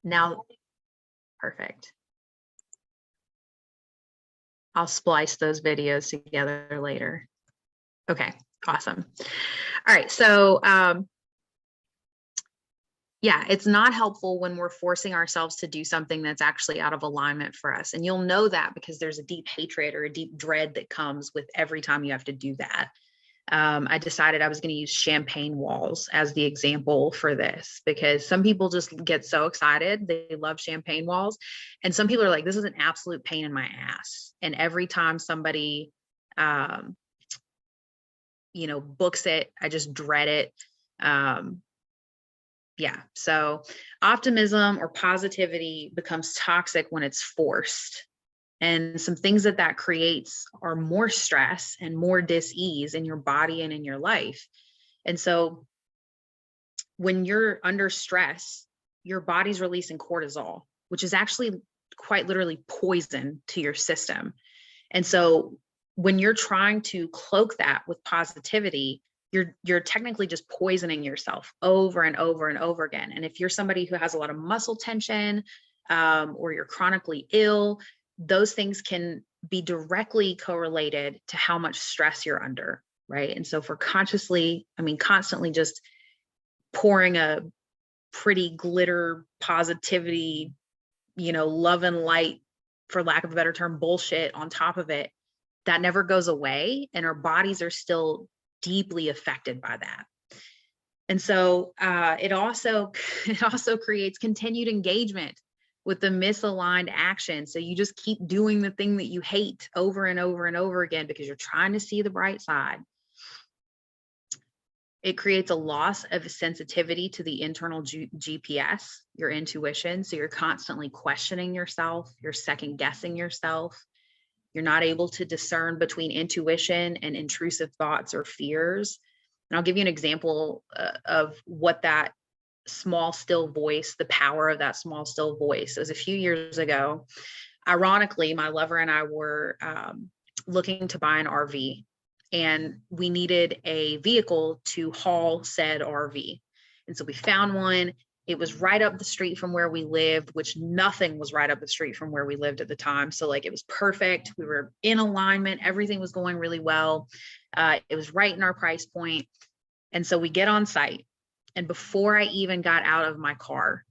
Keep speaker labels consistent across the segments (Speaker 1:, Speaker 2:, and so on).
Speaker 1: Now, perfect. I'll splice those videos together later. Okay, awesome. All right, so yeah, it's not helpful when we're forcing ourselves to do something that's actually out of alignment for us. And you'll know that because there's a deep hatred or a deep dread that comes with every time you have to do that. I decided I was going to use champagne walls as the example for this, because some people just get so excited. They love champagne walls. And some people are like, this is an absolute pain in my ass. And every time somebody, books it, I just dread it. Yeah. So optimism or positivity becomes toxic when it's forced. And some things that creates are more stress and more dis-ease in your body and in your life. And so when you're under stress, your body's releasing cortisol, which is actually quite literally poison to your system. And so when you're trying to cloak that with positivity, you're technically just poisoning yourself over and over and over again. And if you're somebody who has a lot of muscle tension, or you're chronically ill, those things can be directly correlated to how much stress you're under, right? And so if we're constantly just pouring a pretty glitter positivity, love and light, for lack of a better term, bullshit on top of it, that never goes away. And our bodies are still deeply affected by that. And so it also creates continued engagement with the misaligned action. So you just keep doing the thing that you hate over and over and over again because you're trying to see the bright side. It creates a loss of sensitivity to the internal GPS, your intuition. So you're constantly questioning yourself, you're second guessing yourself. You're not able to discern between intuition and intrusive thoughts or fears. And I'll give you an example of what that small, still voice, the power of that small, still voice. It was a few years ago. Ironically, my lover and I were looking to buy an RV, and we needed a vehicle to haul said RV. And so we found one. It was right up the street from where we lived, which nothing was right up the street from where we lived at the time. So like, it was perfect. We were in alignment. Everything was going really well. It was right in our price point. And so we get on site. And before I even got out of my car,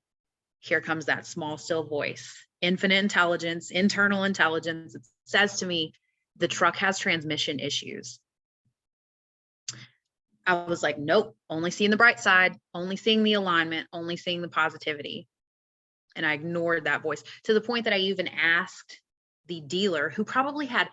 Speaker 1: here comes that small, still voice, infinite intelligence, internal intelligence. It says to me, the truck has transmission issues. I was like, nope, only seeing the bright side, only seeing the alignment, only seeing the positivity. And I ignored that voice to the point that I even asked the dealer, who probably had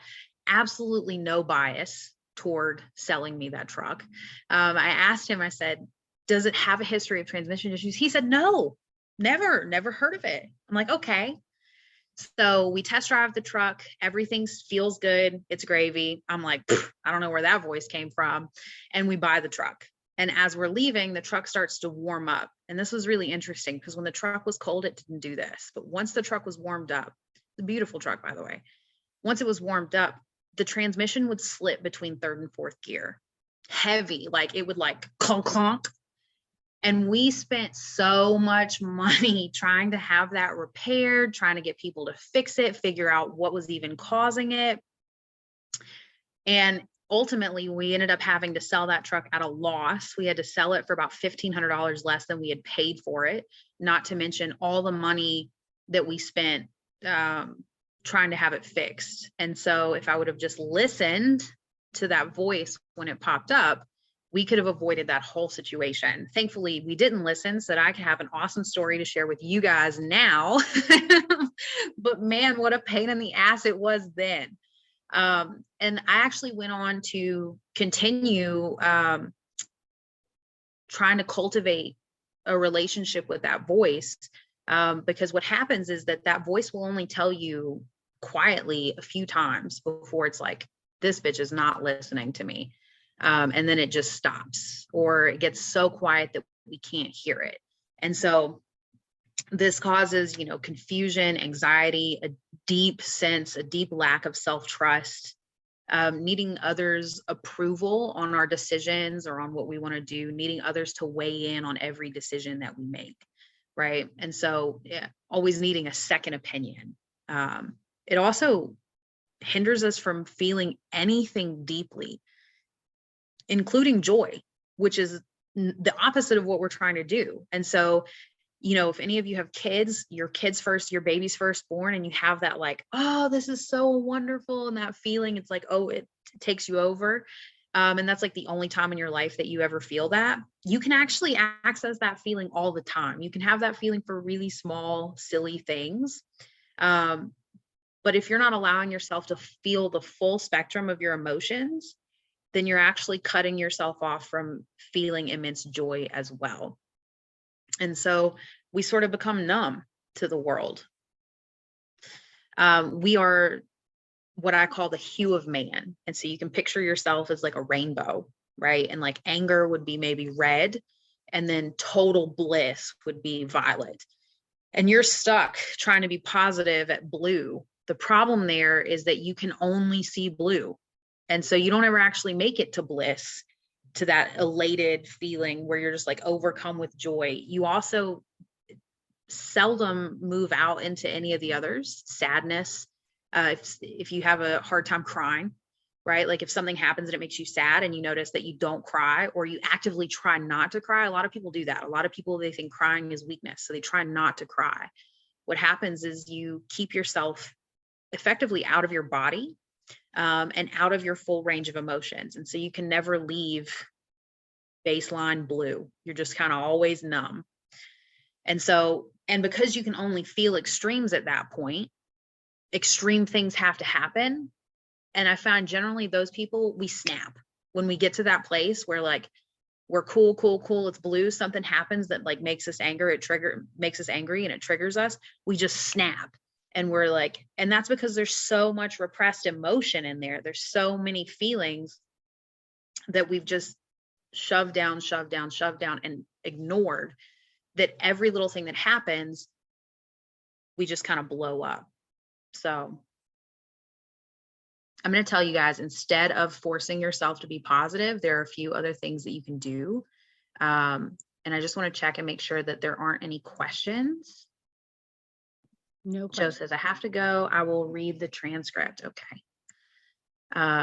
Speaker 1: absolutely no bias toward selling me that truck. I asked him, I said, does it have a history of transmission issues? He said, no, never heard of it. I'm like, okay. So we test drive the truck. Everything feels good. It's gravy. I'm like, I don't know where that voice came from. And we buy the truck. And as we're leaving, the truck starts to warm up. And this was really interesting because when the truck was cold, it didn't do this. But once the truck was warmed up, it's a beautiful truck, by the way. Once it was warmed up, the transmission would slip between third and fourth gear. Heavy, like it would like clunk, clunk. And we spent so much money trying to have that repaired, trying to get people to fix it, figure out what was even causing it. And ultimately, we ended up having to sell that truck at a loss. We had to sell it for about $1,500 less than we had paid for it, not to mention all the money that we spent trying to have it fixed. And so if I would have just listened to that voice when it popped up, we could have avoided that whole situation. Thankfully, we didn't listen so that I could have an awesome story to share with you guys now. But man, what a pain in the ass it was then. And I actually went on to continue trying to cultivate a relationship with that voice, because what happens is that voice will only tell you quietly a few times before it's like, this bitch is not listening to me. And then it just stops, or it gets so quiet that we can't hear it. And so this causes, confusion, anxiety, a deep lack of self-trust, needing others' approval on our decisions or on what we want to do, needing others to weigh in on every decision that we make, right? And so always needing a second opinion. It also hinders us from feeling anything deeply, including joy, which is the opposite of what we're trying to do. And so, if any of you have kids, your kids first, your baby's first born, and you have that like, oh, this is so wonderful. And that feeling, it's like, oh, it takes you over. And that's like the only time in your life that you ever feel that. You can actually access that feeling all the time. You can have that feeling for really small, silly things. But if you're not allowing yourself to feel the full spectrum of your emotions, then you're actually cutting yourself off from feeling immense joy as well. And so we sort of become numb to the world. We are what I call the hue of man. And so you can picture yourself as like a rainbow, right? And like anger would be maybe red, and then total bliss would be violet. And you're stuck trying to be positive at blue. The problem there is that you can only see blue. And so you don't ever actually make it to bliss, to that elated feeling where you're just like overcome with joy. You also seldom move out into any of the others. Sadness, if you have a hard time crying, right? Like if something happens and it makes you sad and you notice that you don't cry, or you actively try not to cry. A lot of people do that. A lot of people, they think crying is weakness, so they try not to cry. What happens is you keep yourself effectively out of your body, and out of your full range of emotions. And so you can never leave baseline blue. You're just kind of always numb. And because you can only feel extremes at that point, extreme things have to happen. And I find generally those people, we snap when we get to that place where like, we're cool, it's blue. Something happens that like makes us angry. Makes us angry and it triggers us. We just snap. And we're like, and that's because there's so much repressed emotion in there. There's so many feelings that we've just shoved down and ignored, that every little thing that happens, we just kind of blow up. So I'm going to tell you guys, instead of forcing yourself to be positive, there are a few other things that you can do. And I just want to check and make sure that there aren't any questions.
Speaker 2: No
Speaker 1: question. Joe says, I have to go. I will read the transcript. Okay.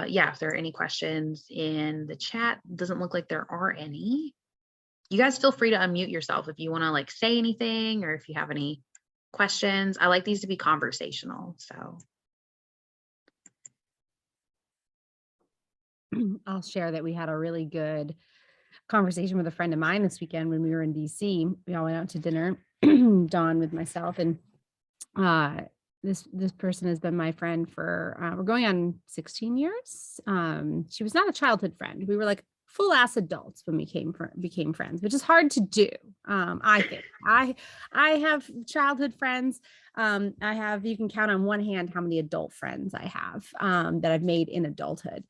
Speaker 1: Yeah, if there are any questions in the chat, doesn't look like there are any. You guys feel free to unmute yourself if you want to like say anything, or if you have any questions. I like these to be conversational. So
Speaker 2: I'll share that we had a really good conversation with a friend of mine this weekend when we were in DC. We all went out to dinner, Dawn with myself, and this person has been my friend for we're going on 16 years. She was not a childhood friend. We were like full ass adults when we became friends, which is hard to do. I think I have childhood friends. You can count on one hand how many adult friends I have that I've made in adulthood.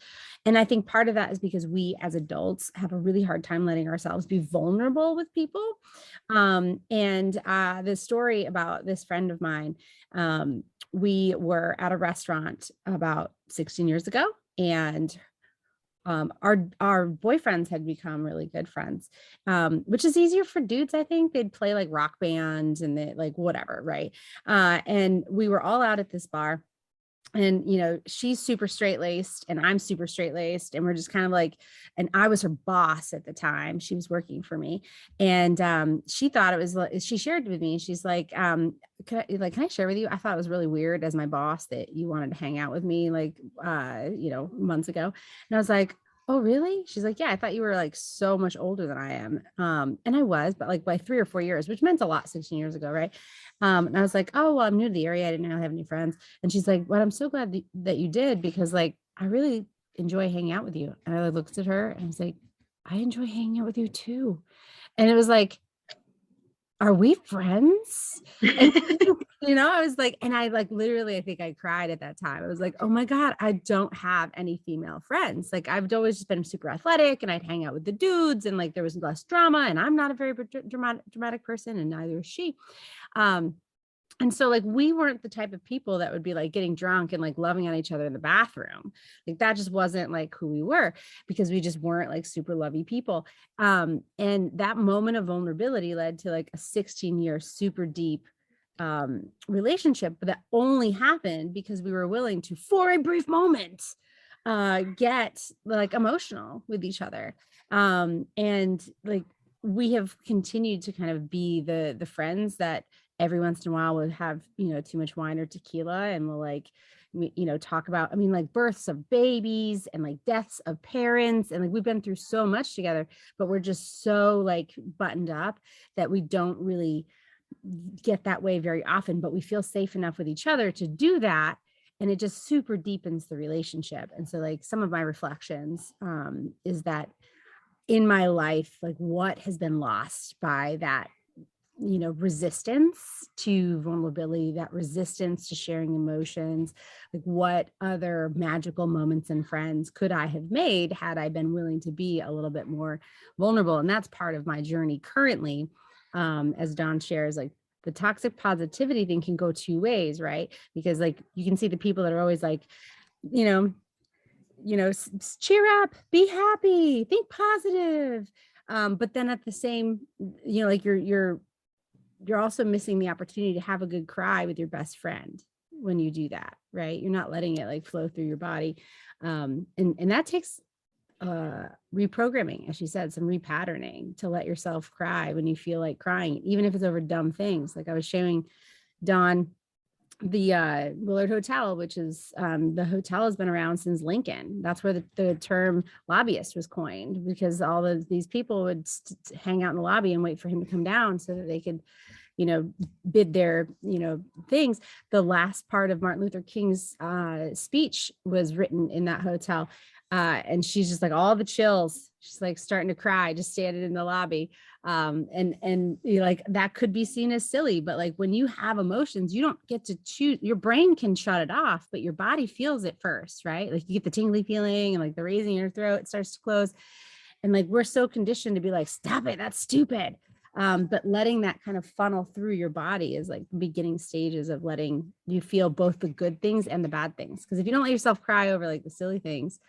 Speaker 2: And I think part of that is because we as adults have a really hard time letting ourselves be vulnerable with people. The story about this friend of mine, we were at a restaurant about 16 years ago, and our boyfriends had become really good friends, which is easier for dudes. I think they'd play like rock bands and they like whatever, right? And we were all out at this bar, and she's super straight-laced and I'm super straight-laced, and we're just kind of like, and I was her boss at the time. She was working for me, and she thought it was like, she shared with me, she's like, can I share with you, I thought it was really weird as my boss that you wanted to hang out with me like months ago. And I was like, oh really? She's like, yeah, I thought you were like so much older than I am. And I was, but like by 3 or 4 years, which meant a lot 16 years ago, right? And I was like, oh, well, I'm new to the area, I didn't really have any friends. And she's like, well, I'm so glad that you did, because like I really enjoy hanging out with you. And I looked at her and I was like, I enjoy hanging out with you too. And it was like, are we friends? And I was like, and I like literally, I think I cried at that time. I was like, oh my God, I don't have any female friends. Like I've always just been super athletic, and I'd hang out with the dudes, and like there was less drama, and I'm not a very dramatic person, and neither is she. And so like, we weren't the type of people that would be like getting drunk and like loving on each other in the bathroom. Like that just wasn't like who we were, because we just weren't like super lovey people. And that moment of vulnerability led to like a 16-year super deep relationship, but that only happened because we were willing to, for a brief moment, get like emotional with each other. And like, we have continued to kind of be the friends that every once in a while would have, too much wine or tequila, and we'll like, talk about, I mean, like births of babies and like deaths of parents. And like, we've been through so much together, but we're just so like buttoned up that we don't really get that way very often, but we feel safe enough with each other to do that. And it just super deepens the relationship. And so like, some of my reflections is that in my life, like what has been lost by that, resistance to vulnerability, that resistance to sharing emotions, like what other magical moments and friends could I have made had I been willing to be a little bit more vulnerable? And that's part of my journey currently. As Dawn shares, like the toxic positivity thing can go two ways, right? Because like, you can see the people that are always like, you know, cheer up, be happy, think positive. But then at the same, like you're also missing the opportunity to have a good cry with your best friend when you do that, right? You're not letting it like flow through your body. And that takes reprogramming, as she said, some repatterning to let yourself cry when you feel like crying, even if it's over dumb things. Like I was showing Dawn the Willard Hotel, which is the hotel has been around since Lincoln. That's where the term lobbyist was coined, because all of these people would hang out in the lobby and wait for him to come down so that they could, bid their, things. The last part of Martin Luther King's speech was written in that hotel. And she's just like, all the chills. She's like starting to cry, just standing in the lobby. And like, that could be seen as silly, but like when you have emotions, you don't get to choose. Your brain can shut it off, but your body feels it first, right? Like you get the tingly feeling and like the raising in your throat starts to close. And like, we're so conditioned to be like, stop it, that's stupid. But letting that kind of funnel through your body is like the beginning stages of letting you feel both the good things and the bad things. Because if you don't let yourself cry over like the silly things,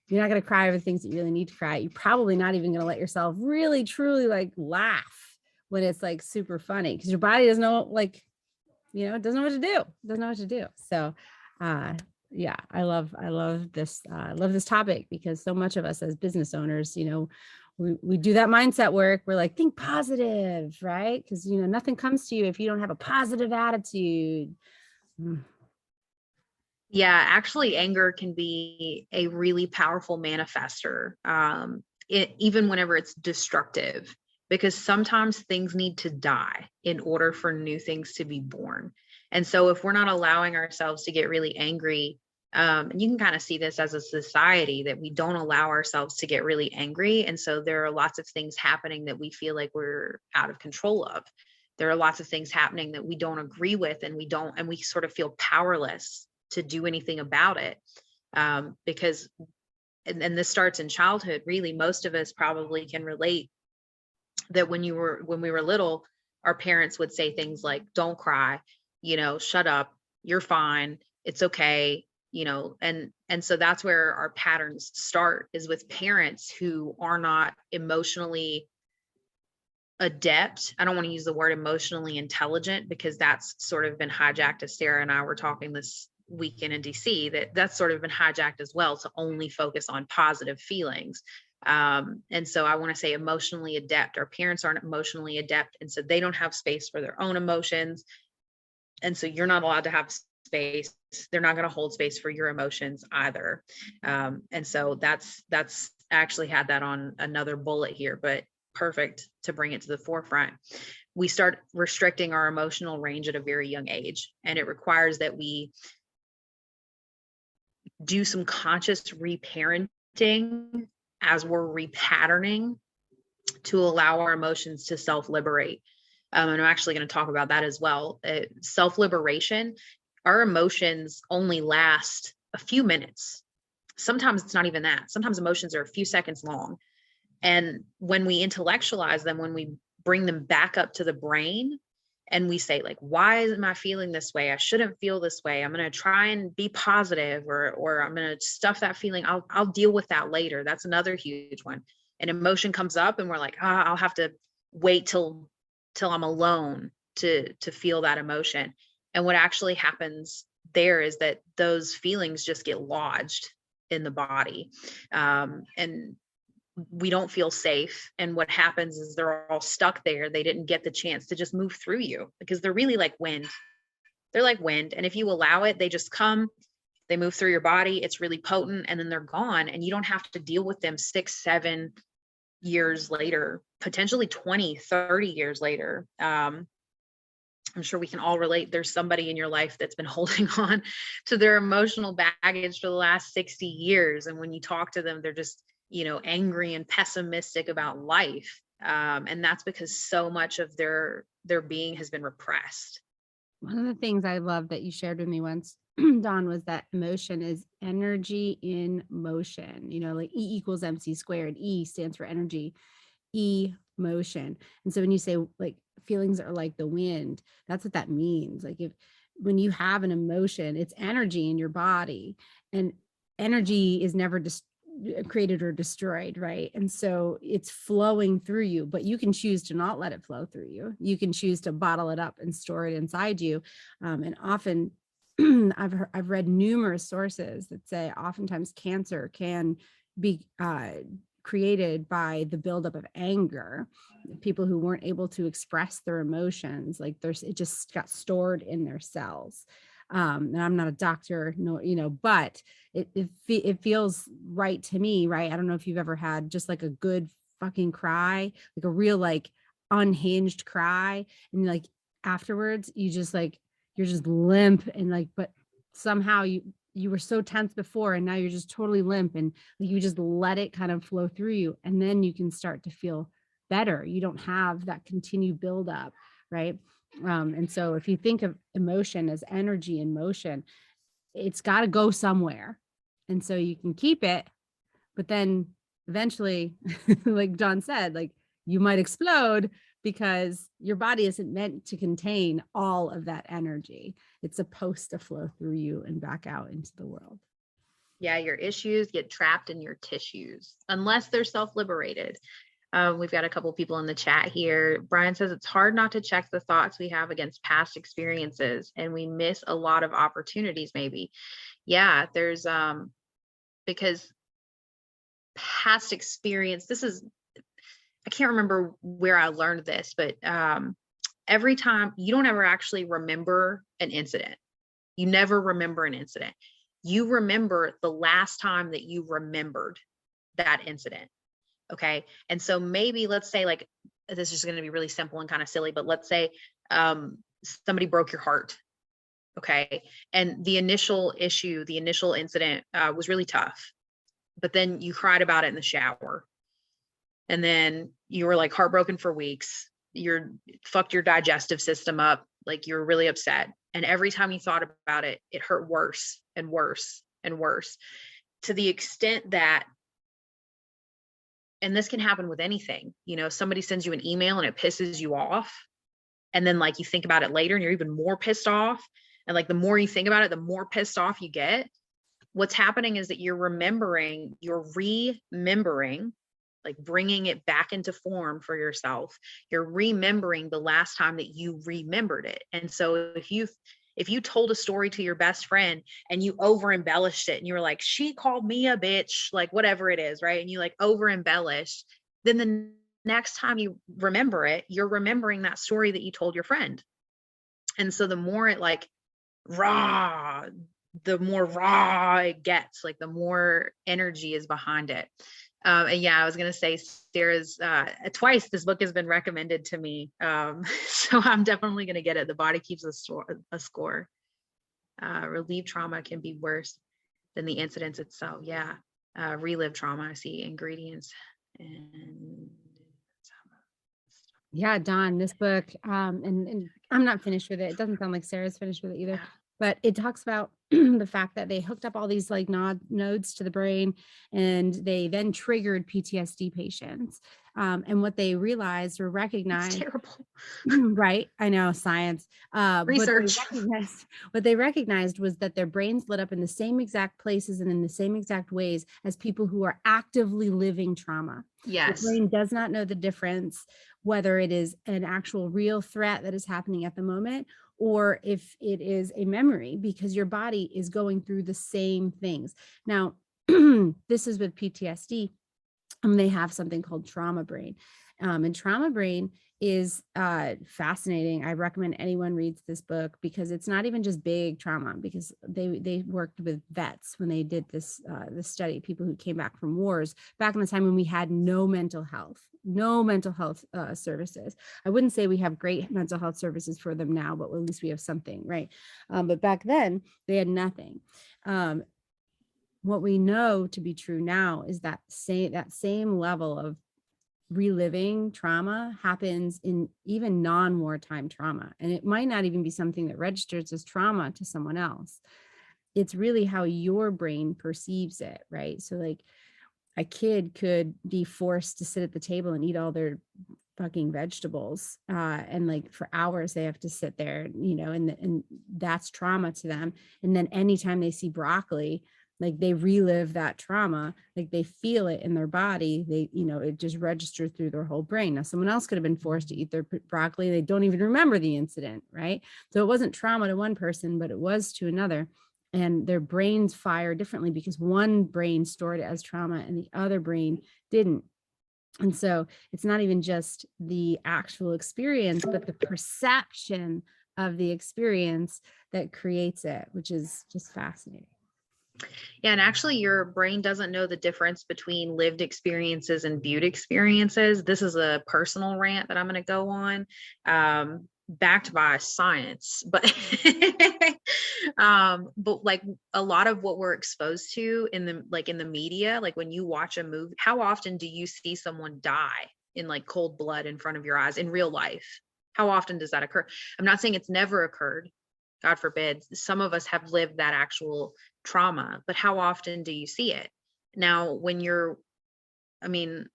Speaker 2: you're not going to cry over things that you really need to cry. You're probably not even going to let yourself really, truly like laugh when it's like super funny, because your body doesn't know, like, it doesn't know what to do. It doesn't know what to do. So, yeah, I love this. I love this topic, because so much of us as business owners, we do that mindset work. We're like, think positive, right? Because, nothing comes to you if you don't have a positive attitude.
Speaker 1: Yeah, actually, anger can be a really powerful manifester, even whenever it's destructive, because sometimes things need to die in order for new things to be born. And so if we're not allowing ourselves to get really angry, and you can kind of see this as a society, that we don't allow ourselves to get really angry. And so there are lots of things happening that we feel like we're out of control of. There are lots of things happening that we don't agree with, and we sort of feel powerless to do anything about it. Because, and this starts in childhood, really, most of us probably can relate that when we were little, our parents would say things like, don't cry, shut up, you're fine, it's okay, and so that's where our patterns start, is with parents who are not emotionally adept. I don't want to use the word emotionally intelligent, because that's sort of been hijacked, as Sarah and I were talking this weekend in DC, that's sort of been hijacked as well, to only focus on positive feelings. And so I want to say emotionally adept. Our parents aren't emotionally adept, and so they don't have space for their own emotions. And so you're not allowed to have space. They're not going to hold space for your emotions either. And so that's actually had that on another bullet here, but perfect to bring it to the forefront. We start restricting our emotional range at a very young age, and it requires that we do some conscious reparenting as we're repatterning to allow our emotions to self-liberate. And I'm actually going to talk about that as well. Self-liberation, our emotions only last a few minutes. Sometimes it's not even that. Sometimes emotions are a few seconds long. And when we intellectualize them, when we bring them back up to the brain, and we say like, why am I feeling this way? I shouldn't feel this way. I'm going to try and be positive, or I'm going to stuff that feeling. I'll deal with that later. That's another huge one. An emotion comes up and we're like, I'll have to wait till I'm alone to feel that emotion. And what actually happens there is that those feelings just get lodged in the body. And we don't feel safe. And what happens is they're all stuck there. They didn't get the chance to just move through you, because they're really like wind. They're like wind. And if you allow it, they just come, they move through your body. It's really potent, and then they're gone. And you don't have to deal with them 6, 7 years later, potentially 20, 30 years later. I'm sure we can all relate. There's somebody in your life that's been holding on to their emotional baggage for the last 60 years. And when you talk to them, they're just, angry and pessimistic about life. And that's because so much of their being has been repressed.
Speaker 2: One of the things I love that you shared with me once, Dawn, was that emotion is energy in motion. Like E equals MC squared. E stands for energy, emotion. And so when you say like feelings are like the wind, that's what that means. Like when you have an emotion, it's energy in your body, and energy is never created or destroyed, right? And so it's flowing through you, but you can choose to not let it flow through you. You can choose to bottle it up and store it inside you. And often I've read numerous sources that say oftentimes cancer can be created by the buildup of anger. People who weren't able to express their emotions, like it just got stored in their cells. And I'm not a doctor, no, but it feels right to me, right? I don't know if you've ever had just like a good fucking cry, like a real like unhinged cry, and like afterwards you're just limp, and like, but somehow you were so tense before, and now you're just totally limp, and you just let it kind of flow through you, and then you can start to feel better. You don't have that continued buildup, right? And so if you think of emotion as energy in motion, it's got to go somewhere. And so you can keep it, but then eventually, like John said, like you might explode, because your body isn't meant to contain all of that energy. It's supposed to flow through you and back out into the world.
Speaker 1: Yeah, your issues get trapped in your tissues unless they're self-liberated. We've got a couple people in the chat here. Brian says it's hard not to check the thoughts we have against past experiences, and we miss a lot of opportunities maybe. Yeah, there's because past experience, I can't remember where I learned this, but every time, you don't ever actually remember an incident. You never remember an incident. You remember the last time that you remembered that incident. Okay. And so maybe let's say, like, this is going to be really simple and kind of silly, but let's say somebody broke your heart. Okay. And the initial incident was really tough, but then you cried about it in the shower. And then you were like heartbroken for weeks. You're fucked your digestive system up. Like you're really upset. And every time you thought about it, it hurt worse and worse and worse, to the extent that, and this can happen with anything, somebody sends you an email and it pisses you off. And then like you think about it later and you're even more pissed off. And like the more you think about it, the more pissed off you get. What's happening is that you're remembering, like bringing it back into form for yourself. You're remembering the last time that you remembered it. And so if you told a story to your best friend and you over embellished it and you were like, she called me a bitch, like whatever it is, right? And you like over embellished, then the next time you remember it, you're remembering that story that you told your friend. And so the more it like the more raw it gets, like the more energy is behind it. And yeah, I was going to say, Sarah's twice this book has been recommended to me. So I'm definitely going to get it. The Body Keeps a Score. Relieve trauma can be worse than the incidents itself. Yeah. Relive trauma. I see ingredients. And
Speaker 2: yeah, Dawn, this book, and I'm not finished with it. It doesn't sound like Sarah's finished with it either. Yeah. But it talks about the fact that they hooked up all these like nodes to the brain, and they then triggered PTSD patients. And what they realized or
Speaker 1: It's
Speaker 2: recognized,
Speaker 1: terrible.
Speaker 2: right? I know, science.
Speaker 1: Research.
Speaker 2: What they recognized was that their brains lit up in the same exact places and in the same exact ways as people who are actively living trauma. Your
Speaker 1: Yes.
Speaker 2: brain does not know the difference, whether it is an actual real threat that is happening at the moment, or if it is a memory, because your body is going through the same things. Now, this is with PTSD. They have something called trauma brain. And trauma brain is fascinating. I recommend anyone reads this book, because it's not even just big trauma, because they worked with vets when they did this study, people who came back from wars back in the time when we had no mental health services. I wouldn't say we have great mental health services for them now, but at least we have something, right? But back then they had nothing. What we know to be true now is that same level of reliving trauma happens in even non-wartime trauma. And it might not even be something that registers as trauma to someone else. It's really how your brain perceives it, right? So like a kid could be forced to sit at the table and eat all their fucking vegetables, and like for hours they have to sit there, and that's trauma to them. And then anytime they see broccoli, like they relive that trauma, like they feel it in their body, it just registers through their whole brain. Now someone else could have been forced to eat their broccoli, they don't even remember the incident, right? So it wasn't trauma to one person, but it was to another. And their brains fire differently because one brain stored it as trauma and the other brain didn't. And so it's not even just the actual experience, but the perception of the experience that creates it, which is just fascinating.
Speaker 1: Yeah, and actually your brain doesn't know the difference between lived experiences and viewed experiences. This is a personal rant that I'm going to go on, backed by science, but but like a lot of what we're exposed to in the media, like when you watch a movie, how often do you see someone die in like cold blood in front of your eyes in real life? How often does that occur? I'm not saying it's never occurred. God forbid. Some of us have lived that actual trauma, but how often do you see it? Now,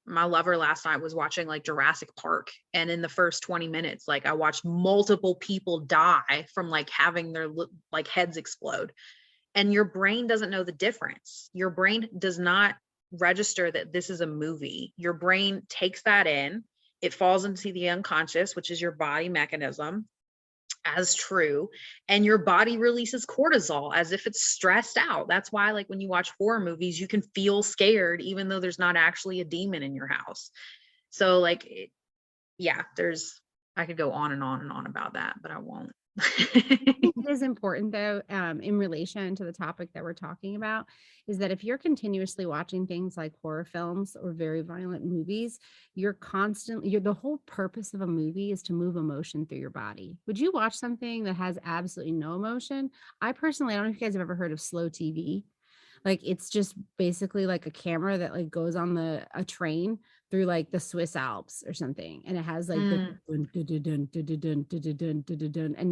Speaker 1: my lover last night was watching like Jurassic Park, and in the first 20 minutes, like I watched multiple people die from like having their like heads explode. And your brain doesn't know the difference. Your brain does not register that this is a movie. Your brain takes that in, it falls into the unconscious, which is your body mechanism, as true, and your body releases cortisol as if it's stressed out. That's why like when you watch horror movies you can feel scared even though there's not actually a demon in your house. So like I could go on and on and on about that, but I won't.
Speaker 2: It is important though, in relation to the topic that we're talking about, is that if you're continuously watching things like horror films or very violent movies, the whole purpose of a movie is to move emotion through your body. Would you watch something that has absolutely no emotion? I personally, I don't know if you guys have ever heard of slow TV. Like it's just basically like a camera that like goes on a train through like the Swiss Alps or something, and it has like the and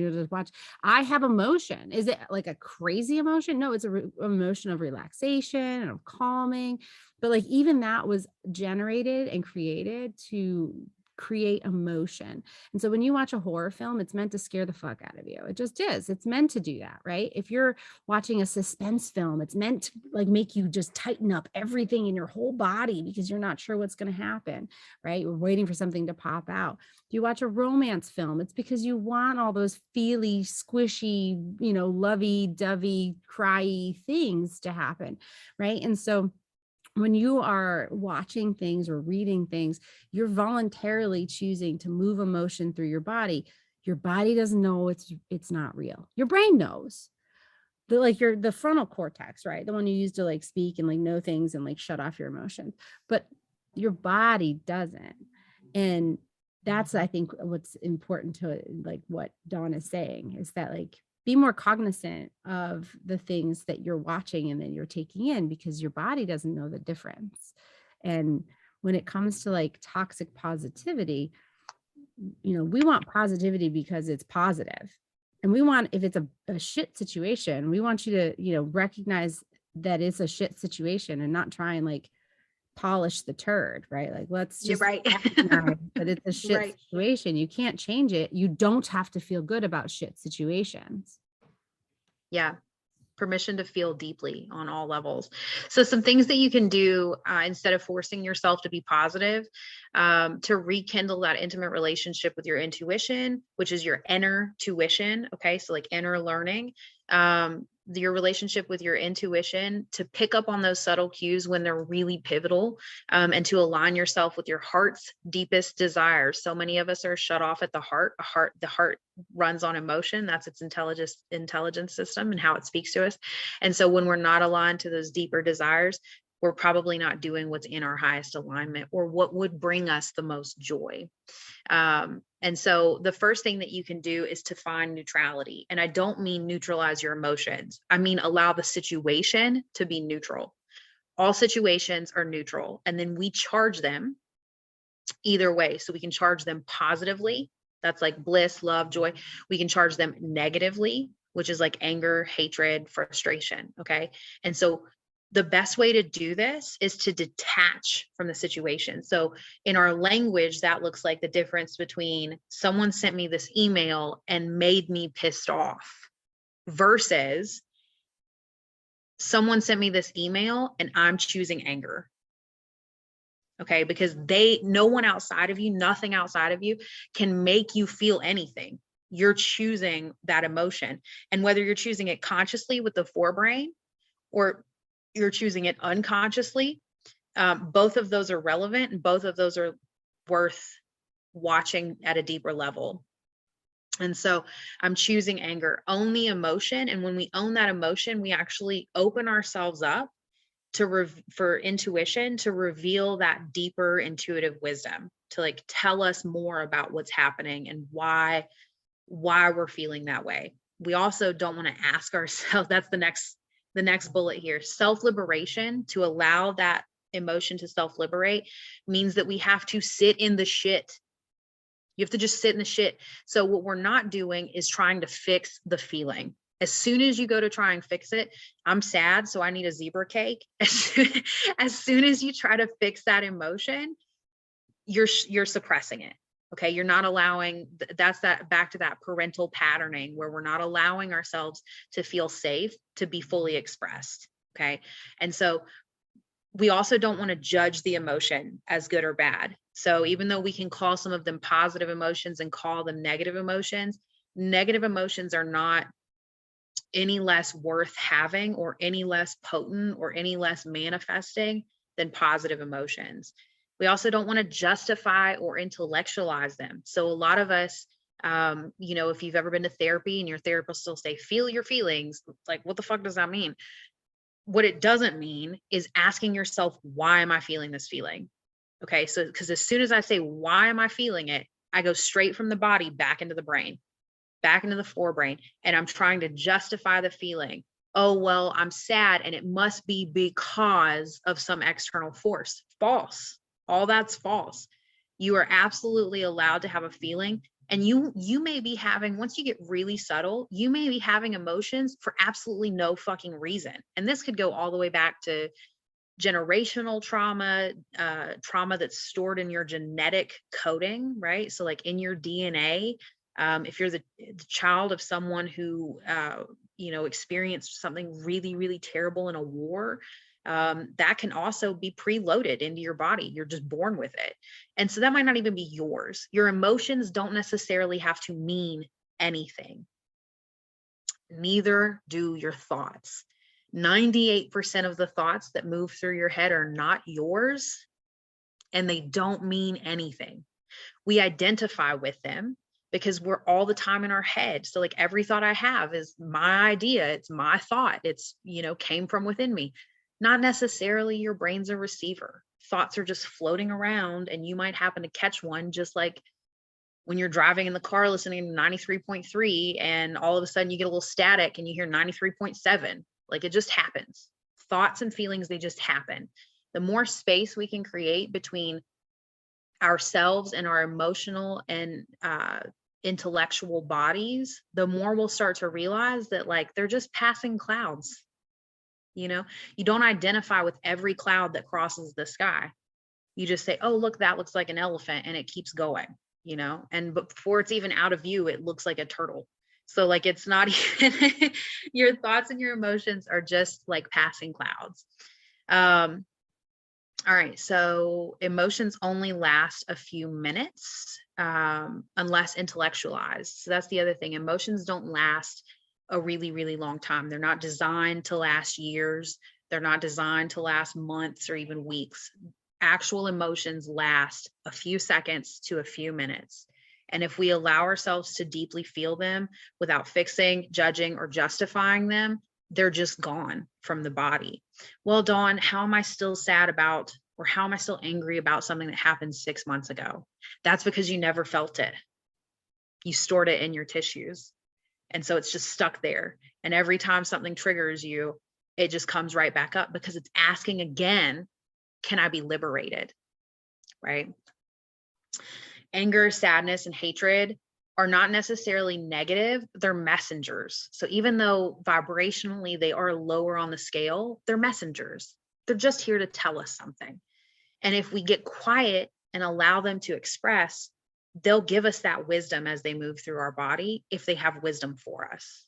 Speaker 2: you just watch. I have emotion. Is it like a crazy emotion? No, it's a emotion of relaxation and of calming. But like even that was generated and created to create emotion. And so when you watch a horror film, it's meant to scare the fuck out of you. It just is. It's meant to do that, right? If you're watching a suspense film, it's meant to like make you just tighten up everything in your whole body because you're not sure what's going to happen, right? You're waiting for something to pop out. If you watch a romance film, it's because you want all those feely, squishy, lovey-dovey, cryy things to happen, right? And so when you are watching things or reading things, you're voluntarily choosing to move emotion through your body. Your body doesn't know it's not real. Your brain knows. The frontal cortex, right? The one you use to like speak and like know things and like shut off your emotions. But your body doesn't. And that's, I think, what's important to like what Dawn is saying is that like be more cognizant of the things that you're watching and that you're taking in, because your body doesn't know the difference. And when it comes to like toxic positivity, we want positivity because it's positive. And we want, if it's a shit situation, we want you to, recognize that it's a shit situation and not try and like polish the turd, right? Like, let's
Speaker 1: You're
Speaker 2: just
Speaker 1: right.
Speaker 2: recognize that it's a shit
Speaker 1: Right.
Speaker 2: situation. You can't change it. You don't have to feel good about shit situations.
Speaker 1: Yeah. Permission to feel deeply on all levels. So some things that you can do instead of forcing yourself to be positive, to rekindle that intimate relationship with your intuition, which is your inner tuition. Okay. So like inner learning, your relationship with your intuition, to pick up on those subtle cues when they're really pivotal, and to align yourself with your heart's deepest desires. So many of us are shut off at the heart. The heart runs on emotion. That's its intelligence system and how it speaks to us. And so when we're not aligned to those deeper desires, we're probably not doing what's in our highest alignment or what would bring us the most joy. And so the first thing that you can do is to find neutrality. And I don't mean neutralize your emotions. I mean, allow the situation to be neutral. All situations are neutral. And then we charge them either way. So we can charge them positively. That's like bliss, love, joy. We can charge them negatively, which is like anger, hatred, frustration. Okay. And so the best way to do this is to detach from the situation. So in our language, that looks like the difference between someone sent me this email and made me pissed off versus someone sent me this email and I'm choosing anger. Okay, because no one outside of you, nothing outside of you can make you feel anything. You're choosing that emotion. And whether you're choosing it consciously with the forebrain or you're choosing it unconsciously, both of those are relevant and both of those are worth watching at a deeper level. And so I'm choosing anger, own the emotion. And when we own that emotion, we actually open ourselves up for intuition to reveal that deeper intuitive wisdom, to like tell us more about what's happening and why we're feeling that way. We also don't want to ask ourselves, that's the next bullet here. Self-liberation, to allow that emotion to self-liberate, means that we have to sit in the shit. You have to just sit in the shit. So what we're not doing is trying to fix the feeling. As soon as you go to try and fix it, I'm sad, so I need a zebra cake. As soon as you try to fix that emotion, you're suppressing it. Okay, you're not allowing. That's that back to that parental patterning where we're not allowing ourselves to feel safe to be fully expressed. Okay, and so we also don't want to judge the emotion as good or bad. So even though we can call some of them positive emotions and call them negative emotions are not any less worth having or any less potent or any less manifesting than positive emotions. We also don't want to justify or intellectualize them. So a lot of us, if you've ever been to therapy and your therapist will say, feel your feelings, like, what the fuck does that mean? What it doesn't mean is asking yourself, why am I feeling this feeling? Okay. So, because as soon as I say, why am I feeling it? I go straight from the body back into the brain, back into the forebrain, and I'm trying to justify the feeling. Oh, well, I'm sad and it must be because of some external force. False. All that's false. You are absolutely allowed to have a feeling. And you may be having, once you get really subtle, you may be having emotions for absolutely no fucking reason. And this could go all the way back to generational trauma, trauma that's stored in your genetic coding, right? So like in your DNA, if you're the child of someone who, experienced something really, really terrible in a war, that can also be preloaded into your body. You're just born with it. And so that might not even be yours. Your emotions don't necessarily have to mean anything. Neither do your thoughts. 98% of the thoughts that move through your head are not yours, and they don't mean anything. We identify with them because we're all the time in our head. So like every thought I have is my idea. It's my thought. It's, came from within me. Not necessarily your brain's a receiver. Thoughts are just floating around and you might happen to catch one, just like when you're driving in the car listening to 93.3 and all of a sudden you get a little static and you hear 93.7. Like it just happens. Thoughts and feelings, they just happen. The more space we can create between ourselves and our emotional and intellectual bodies, the more we'll start to realize that like they're just passing clouds. You know, you don't identify with every cloud that crosses the sky. You just say, oh, look, that looks like an elephant, and it keeps going, you know, and but before it's even out of view, it looks like a turtle. So like it's not even your thoughts and your emotions are just like passing clouds. All right, so emotions only last a few minutes unless intellectualized. So that's the other thing. Emotions don't last a really, really long time. They're not designed to last years. They're not designed to last months or even weeks. Actual emotions last a few seconds to a few minutes. And if we allow ourselves to deeply feel them without fixing, judging, or justifying them, they're just gone from the body. Well, Dawn, how am I still sad about, or how am I still angry about something that happened 6 months ago? That's because you never felt it. You stored it in your tissues. And so it's just stuck there. And every time something triggers you, it just comes right back up because it's asking again, can I be liberated? Right? Anger, sadness, and hatred are not necessarily negative, they're messengers. So even though vibrationally they are lower on the scale, they're messengers. They're just here to tell us something. And if we get quiet and allow them to express, they'll give us that wisdom as they move through our body if they have wisdom for us.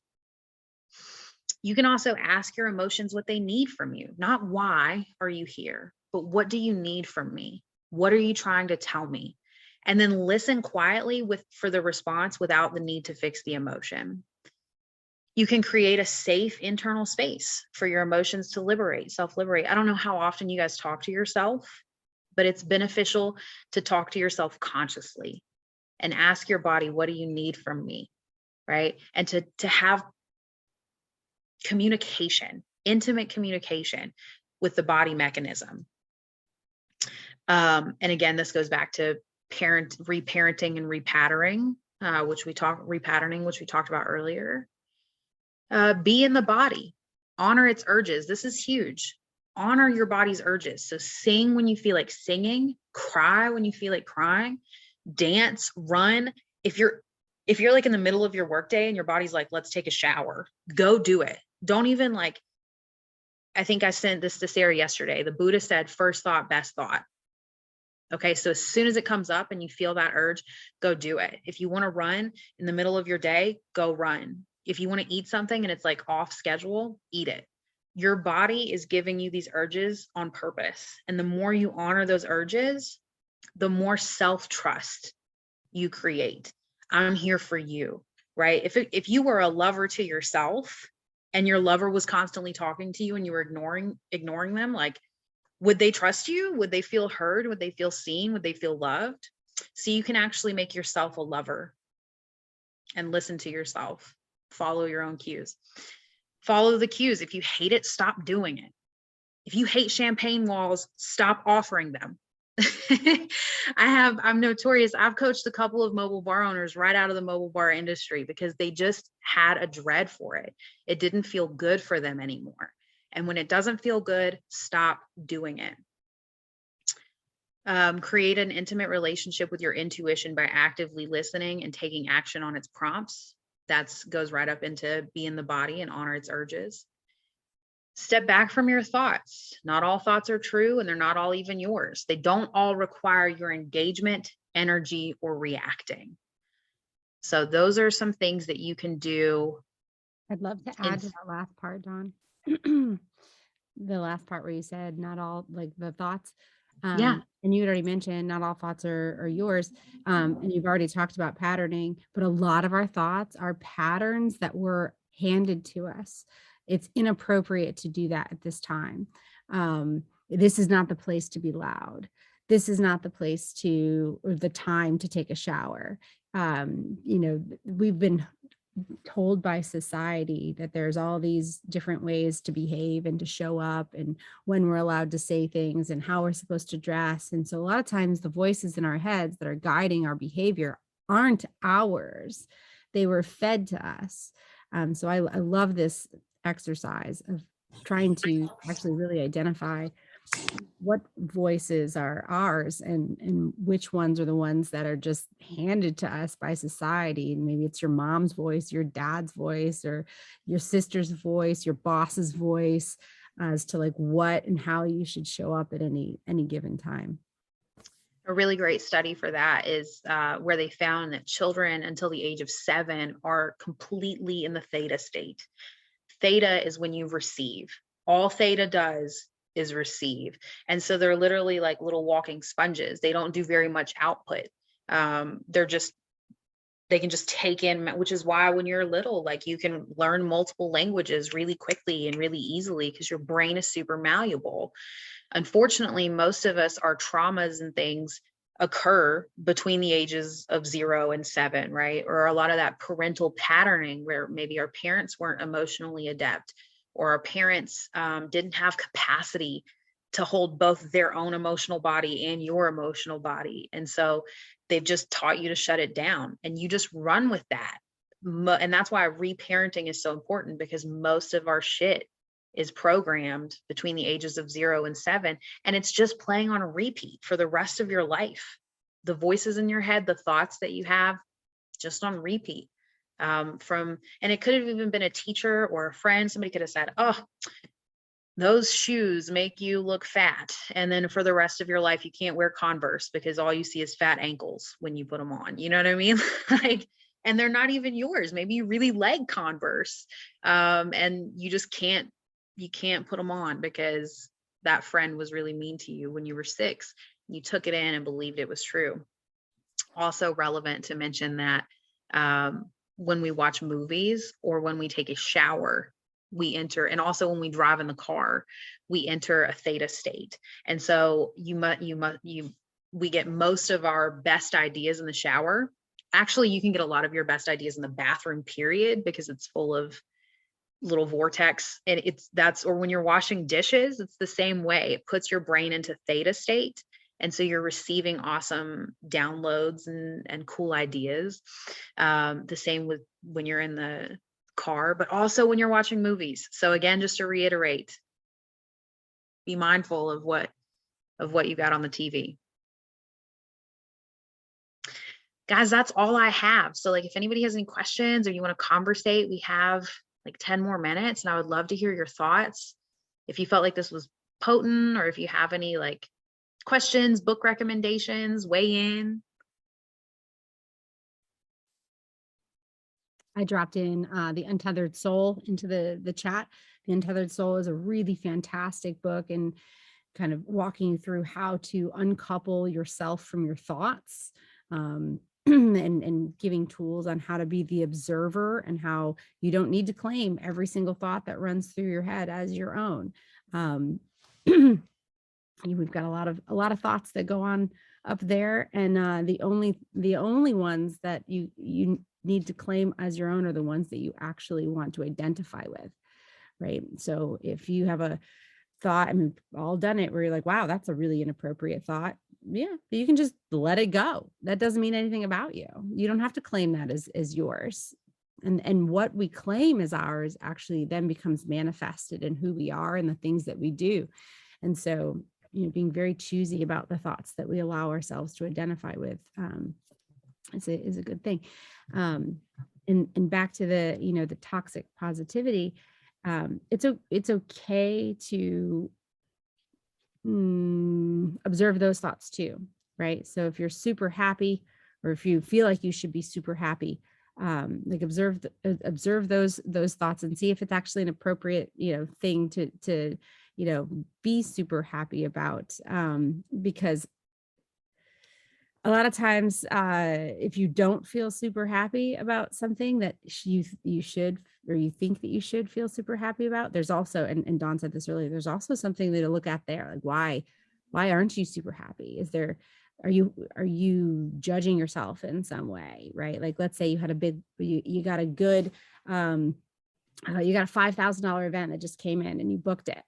Speaker 1: You can also ask your emotions what they need from you. Not why are you here, but what do you need from me? What are you trying to tell me? And then listen quietly for the response without the need to fix the emotion. You can create a safe internal space for your emotions to liberate, self-liberate. I don't know how often you guys talk to yourself, but it's beneficial to talk to yourself consciously and ask your body, what do you need from me? Right? And to have communication, intimate communication with the body mechanism. And again, this goes back to reparenting and repatterning, which we talked about earlier. Be in the body, honor its urges. This is huge. Honor your body's urges. So sing when you feel like singing, cry when you feel like crying, dance, run. If you're like in the middle of your workday and your body's like, let's take a shower, go do it. Don't even like, I think I sent this to Sarah yesterday. The Buddha said, first thought, best thought. Okay. So as soon as it comes up and you feel that urge, go do it. If you want to run in the middle of your day, go run. If you want to eat something and it's like off schedule, eat it. Your body is giving you these urges on purpose. And the more you honor those urges, the more self-trust you create. I'm here for you, right? If you were a lover to yourself and your lover was constantly talking to you and you were ignoring them, like, would they trust you? Would they feel heard? Would they feel seen? Would they feel loved? So you can actually make yourself a lover and listen to yourself. Follow your own cues. Follow the cues. If you hate it, stop doing it. If you hate champagne walls, stop offering them. I'm notorious. I've coached a couple of mobile bar owners right out of the mobile bar industry because they just had a dread for it. It didn't feel good for them anymore. And when it doesn't feel good, stop doing it. Create an intimate relationship with your intuition by actively listening and taking action on its prompts. That goes right up into be in the body and honor its urges. Step back from your thoughts. Not all thoughts are true, and they're not all even yours. They don't all require your engagement, energy, or reacting. So those are some things that you can do.
Speaker 2: I'd love to add to that last part, Dawn. The last part where you said not all, like the thoughts.
Speaker 1: Yeah.
Speaker 2: And you had already mentioned not all thoughts are yours. And you've already talked about patterning, but a lot of our thoughts are patterns that were handed to us. It's inappropriate to do that at this time. This is not the place to be loud. This is not the place or the time to take a shower. We've been told by society that there's all these different ways to behave and to show up and when we're allowed to say things and how we're supposed to dress. And so a lot of times the voices in our heads that are guiding our behavior aren't ours. They were fed to us. So I love this exercise of trying to actually really identify what voices are ours and which ones are the ones that are just handed to us by society. And maybe it's your mom's voice, your dad's voice, or your sister's voice, your boss's voice. as to like what and how you should show up at any given time.
Speaker 1: A really great study for that is where they found that children until the age of 7 are completely in the theta state. Theta is when you receive. All theta does is receive. And so they're literally like little walking sponges. They don't do very much output. They can just take in, which is why when you're little, like you can learn multiple languages really quickly and really easily because your brain is super malleable. Unfortunately, most of us, our traumas and things occur between the ages of 0 and 7, right? Or a lot of that parental patterning where maybe our parents weren't emotionally adept, or our parents didn't have capacity to hold both their own emotional body and your emotional body. And so they've just taught you to shut it down and you just run with that. And that's why reparenting is so important, because most of our shit is programmed between the ages of 0 and 7. And it's just playing on a repeat for the rest of your life. The voices in your head, the thoughts that you have, just on repeat. And it could have even been a teacher or a friend. Somebody could have said, oh, those shoes make you look fat. And then for the rest of your life, you can't wear Converse because all you see is fat ankles when you put them on. You know what I mean? Like, and they're not even yours. Maybe you really like Converse. And you just can't put them on because that friend was really mean to you when you were 6. You took it in and believed it was true. Also relevant to mention that when we watch movies or when we take a shower, we enter, and also when we drive in the car, we enter a theta state. And so we get most of our best ideas in the shower. Actually, you can get a lot of your best ideas in the bathroom period because it's full of little vortex. And or when you're washing dishes, it's the same way. It puts your brain into theta state. And so you're receiving awesome downloads and cool ideas. The same with when you're in the car, but also when you're watching movies. So again, just to reiterate, be mindful of what you got on the TV. Guys, that's all I have. So like if anybody has any questions or you want to conversate, we have like 10 more minutes and I would love to hear your thoughts. If you felt like this was potent, or if you have any like questions, book recommendations, weigh in.
Speaker 2: I dropped in The Untethered Soul into the chat. The Untethered Soul is a really fantastic book and kind of walking you through how to uncouple yourself from your thoughts, and giving tools on how to be the observer and how you don't need to claim every single thought that runs through your head as your own. We've got a lot of thoughts that go on up there, and the only ones that you need to claim as your own are the ones that you actually want to identify with, right? So if you have a thought, I mean, we've all done it where you're like, wow, that's a really inappropriate thought. Yeah, you can just let it go. That doesn't mean anything about you. You don't have to claim that as yours. And what we claim as ours actually then becomes manifested in who we are and the things that we do. And so, being very choosy about the thoughts that we allow ourselves to identify with is a good thing. And back to the toxic positivity, it's okay to observe those thoughts too, right? So if you're super happy, or if you feel like you should be super happy, like observe those thoughts and see if it's actually an appropriate thing to be super happy about, because a lot of times if you don't feel super happy about something that you should, or you think that you should feel super happy about, there's also, and Dawn said this earlier, there's also something to look at there. Like why aren't you super happy? Are you judging yourself in some way, right? Like let's say you had you got a good you got a $5,000 event that just came in and you booked it.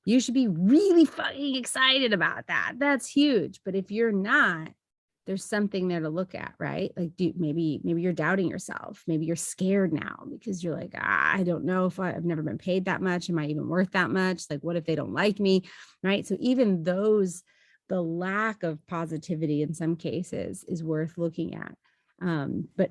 Speaker 2: You should be really fucking excited about that. That's huge. But if you're not, there's something there to look at, right? Like, maybe you're doubting yourself. Maybe you're scared now because you're like, I don't know if I've never been paid that much. Am I even worth that much? Like, what if they don't like me? Right. So even the lack of positivity in some cases is worth looking at. But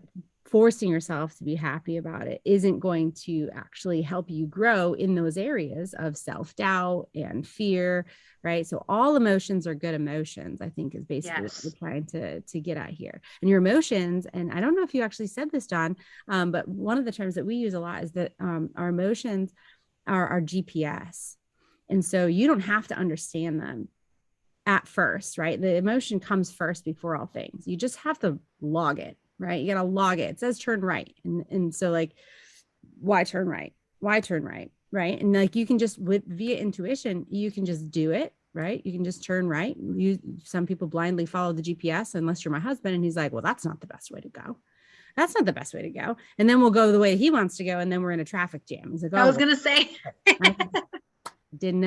Speaker 2: forcing yourself to be happy about it isn't going to actually help you grow in those areas of self-doubt and fear, right? So all emotions are good emotions, I think, is basically what we're
Speaker 1: Yes.
Speaker 2: trying to get at here. And your emotions, and I don't know if you actually said this, John, but one of the terms that we use a lot is that our emotions are our GPS. And so you don't have to understand them at first, right? The emotion comes first before all things. You just have to log it, right? You got to log it. It says turn right. And so like, why turn right? Why turn right? Right. And like, you can just with via intuition, you can just do it. Right. You can just turn right. Some people blindly follow the GPS unless you're my husband. And he's like, well, that's not the best way to go. That's not the best way to go. And then we'll go the way he wants to go. And then we're in a traffic jam. He's like,
Speaker 1: I
Speaker 2: oh,
Speaker 1: was
Speaker 2: well,
Speaker 1: going to say,
Speaker 2: I didn't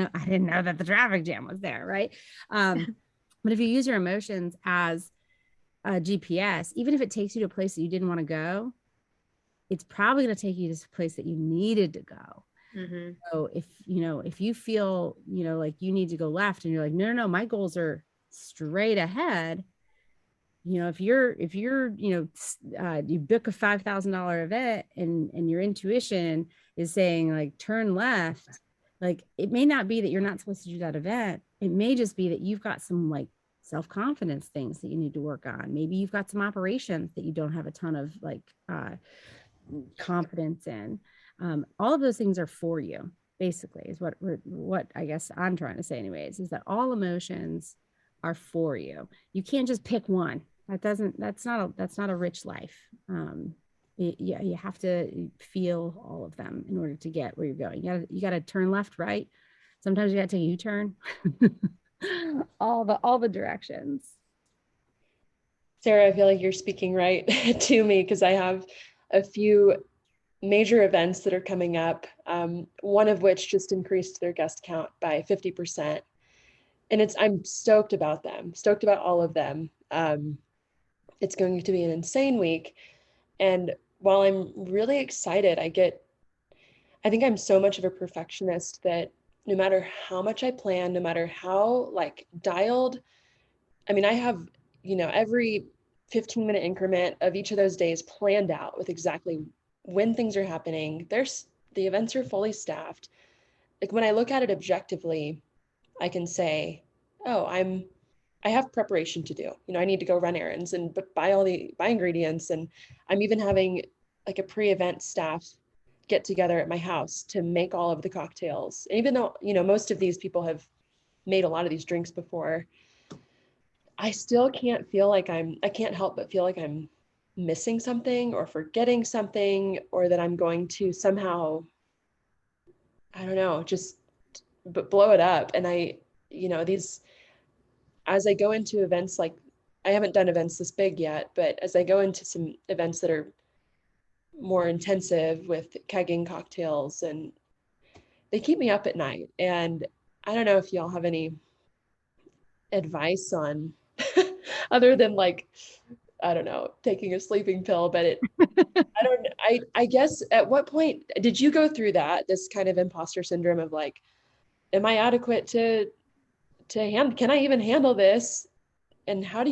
Speaker 2: know that the traffic jam was there. Right. But if you use your emotions as a GPS, even if it takes you to a place that you didn't want to go, it's probably going to take you to a place that you needed to go.
Speaker 1: mm-hmm.
Speaker 2: So if you feel, like you need to go left and you're like, no, my goals are straight ahead. If you're, you book a $5,000 event and your intuition is saying like, turn left, like it may not be that you're not supposed to do that event. It may just be that you've got some like self-confidence things that you need to work on. Maybe you've got some operations that you don't have a ton of like confidence in. All of those things are for you, basically, is what I guess I'm trying to say anyways, is that all emotions are for you. You can't just pick one. That's not a rich life. You have to feel all of them in order to get where you're going. You gotta turn left, right. Sometimes you gotta take a U-turn. all the directions.
Speaker 3: Sarah, I feel like you're speaking right to me because I have a few major events that are coming up, one of which just increased their guest count by 50%. And I'm stoked about them, stoked about all of them. It's going to be an insane week. And while I'm really excited, I think I'm so much of a perfectionist that no matter how much I plan, no matter how like dialed, I mean, I have, every 15-minute increment of each of those days planned out with exactly when things are happening. The events are fully staffed. Like when I look at it objectively, I can say, oh, I have preparation to do. I need to go run errands and buy ingredients. And I'm even having like a pre-event staff get together at my house to make all of the cocktails. And even though, most of these people have made a lot of these drinks before, I still can't I can't help but feel like I'm missing something or forgetting something, or that I'm going to somehow, I don't know, just blow it up. And as I go into events, like I haven't done events this big yet, but as I go into some events that are more intensive with kegging cocktails, and they keep me up at night. And I don't know if y'all have any advice on other than like, I don't know, taking a sleeping pill, but I guess at what point did you go through this kind of imposter syndrome of like, am I adequate can I even handle this? And
Speaker 2: Yeah.
Speaker 3: how do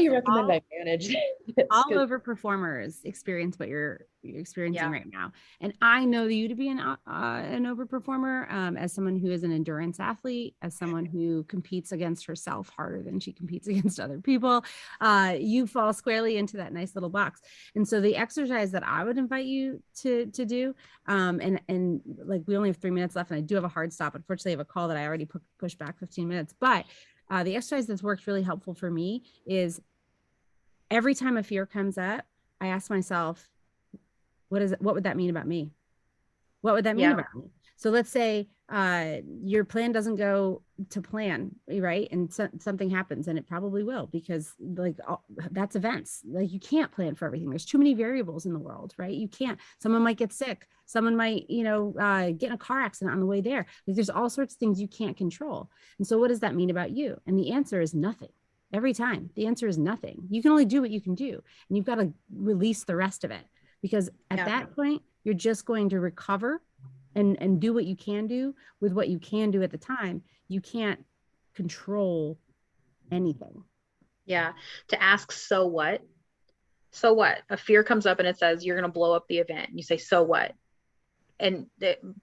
Speaker 3: you recommend I manage this?
Speaker 2: All over performers experience what you're experiencing
Speaker 1: Yeah.
Speaker 2: right now. And I know you to be an overperformer, as someone who is an endurance athlete, as someone who competes against herself harder than she competes against other people. You fall squarely into that nice little box. And so the exercise that I would invite you to do, and like we only have 3 minutes left, and I do have a hard stop. Unfortunately, I have a call that I already pushed back 15 minutes, but the exercise that's worked really helpful for me is every time a fear comes up, I ask myself, what would that mean about me? What would that mean
Speaker 1: Yeah.
Speaker 2: about me? So let's say your plan doesn't go to plan, right? And something happens, and it probably will, because like that's events. Like you can't plan for everything. There's too many variables in the world, right? You can't. Someone might get sick. Someone might, get in a car accident on the way there. Like there's all sorts of things you can't control. And so what does that mean about you? And the answer is nothing. Every time the answer is nothing. You can only do what you can do, and you've got to release the rest of it, because at that point you're just going to recover and do what you can do with what you can do at the time. You can't control anything.
Speaker 1: Yeah. To ask, so what? So what? A fear comes up and it says, you're going to blow up the event. And you say, so what? And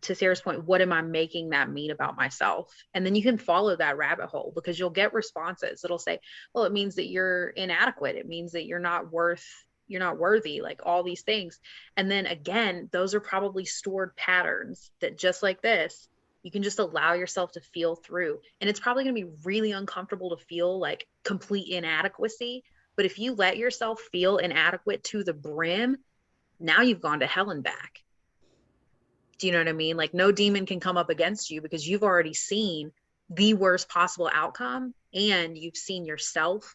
Speaker 1: to Sarah's point, what am I making that mean about myself? And then you can follow that rabbit hole, because you'll get responses. It'll say, well, it means that you're inadequate. It means that you're not worthy, like all these things. And then again, those are probably stored patterns that, just like this, you can just allow yourself to feel through. And it's probably going to be really uncomfortable to feel like complete inadequacy. But if you let yourself feel inadequate to the brim, now you've gone to hell and back. Do you know what I mean? Like, no demon can come up against you, because you've already seen the worst possible outcome, and you've seen yourself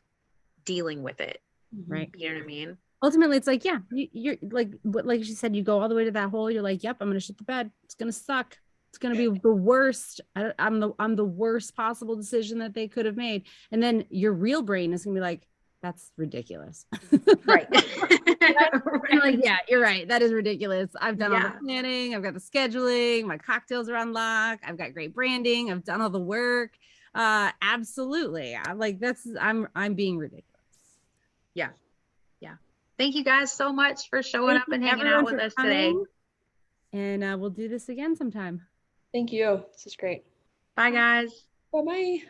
Speaker 1: dealing with it.
Speaker 2: Right.
Speaker 1: You know what I mean?
Speaker 2: Ultimately, it's like, yeah, you're like she said, you go all the way to that hole. You're like, yep, I'm going to shit the bed. It's going to suck. It's going to be the worst. I'm the worst possible decision that they could have made. And then your real brain is going to be like, that's ridiculous.
Speaker 1: Right.
Speaker 2: I'm like, yeah, you're right. That is ridiculous. I've done all
Speaker 1: Yeah.
Speaker 2: the planning. I've got the scheduling. My cocktails are on lock. I've got great branding. I've done all the work. Absolutely. I'm like, I'm being ridiculous.
Speaker 1: Yeah. Yeah. Thank you guys so much for showing up and hanging out with us today.
Speaker 2: And we'll do this again sometime.
Speaker 3: Thank you. This is great.
Speaker 1: Bye, guys.
Speaker 3: Bye-bye.